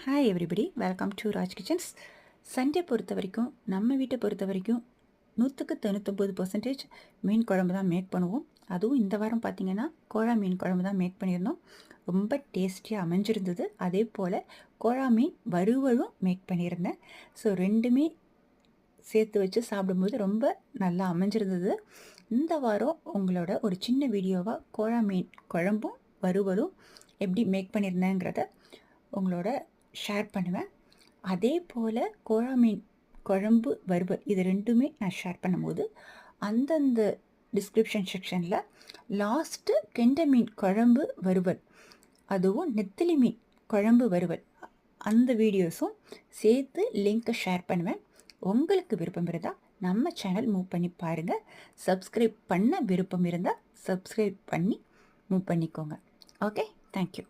Hi everybody, welcome to Raj kitchens. Sunday பொறுத்த வரைக்கும், நம்ம வீட்டை பொறுத்த வரைக்கும் 100% மீன் குழம்பு தான் மேக் பண்ணுவோம். அதுவும் இந்த வாரம் பார்த்திங்கன்னா கோழா மீன் குழம்பு தான் மேக் பண்ணியிருந்தோம். ரொம்ப டேஸ்டியாக அமைஞ்சிருந்தது. அதே போல் கோழா மீன் வறுவலும் மேக் பண்ணியிருந்தேன். ஸோ ரெண்டுமே சேர்த்து வச்சு சாப்பிடும்போது ரொம்ப நல்லா அமைஞ்சிருந்தது. இந்த வாரம் உங்களோட ஒரு சின்ன வீடியோவாக கோழா மீன் குழம்பும் வறுவலும் எப்படி மேக் பண்ணியிருந்தேங்கிறத உங்களோட ஷேர் பண்ணுவேன். அதே போல் கோழா மீன் குழம்பு வறுவல் இது ரெண்டுமே நான் ஷேர் பண்ணும்போது அந்தந்த டிஸ்கிரிப்ஷன் செக்ஷனில் லாஸ்ட்டு கெண்டை மீன் குழம்பு வறுவல், அதுவும் நெத்திலி மீன் குழம்பு வறுவல், அந்த வீடியோஸும் சேர்த்து லிங்க்கை ஷேர் பண்ணுவேன். உங்களுக்கு விருப்பம் இருந்தால் நம்ம சேனல் மூவ் பண்ணி பாருங்கள். சப்ஸ்கிரைப் பண்ண விருப்பம் இருந்தால் சப்ஸ்கிரைப் பண்ணி மூவ் பண்ணிக்கோங்க. Okay, thank you.